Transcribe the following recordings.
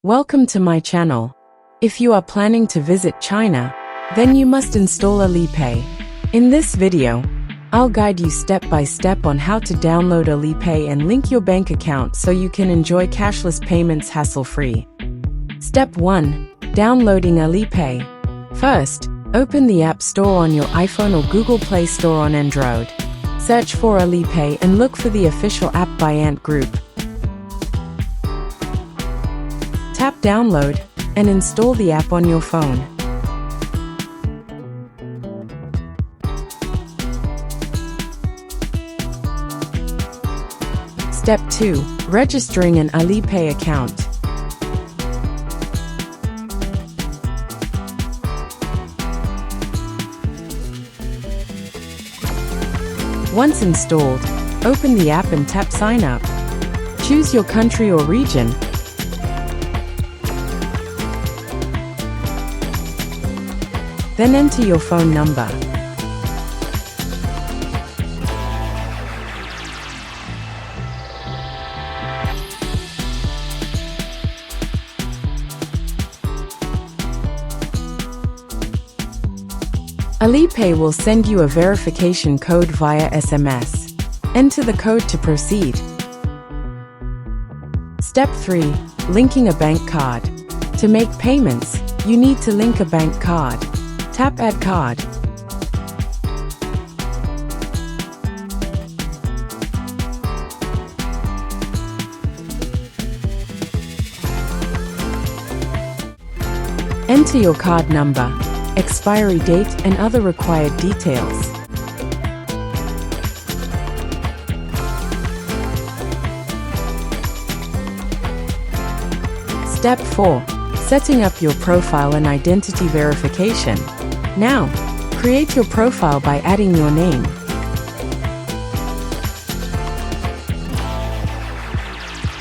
Welcome to my channel. If you are planning to visit China, then you must install Alipay. In this video, I'll guide you step by step on how to download Alipay and link your bank account so you can enjoy cashless payments hassle-free. Step 1. Downloading Alipay. First, open the App Store on your iPhone or Google Play Store on Android. Search for Alipay and look for the official app by Ant Group. Tap Download and install the app on your phone. Step 2. Registering an Alipay account. Once installed, open the app and tap Sign Up. Choose your country or region. Then enter your phone number. Alipay will send you a verification code via SMS. Enter the code to proceed. Step 3. Linking a bank card. To make payments, you need to link a bank card. Tap Add Card. Enter your card number, expiry date, and other required details. Step 4. Setting up your profile and identity verification. Now, create your profile by adding your name.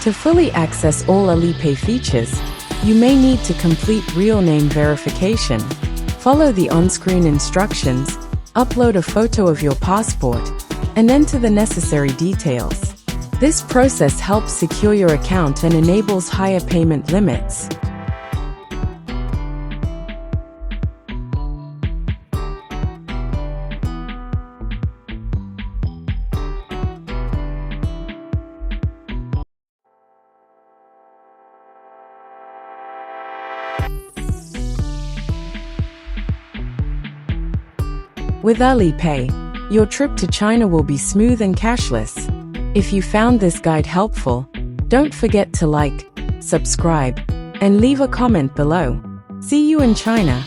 To fully access all Alipay features, you may need to complete real name verification. Follow the on-screen instructions, upload a photo of your passport, and enter the necessary details. This process helps secure your account and enables higher payment limits. With Alipay, your trip to China will be smooth and cashless. If you found this guide helpful, don't forget to like, subscribe, and leave a comment below. See you in China.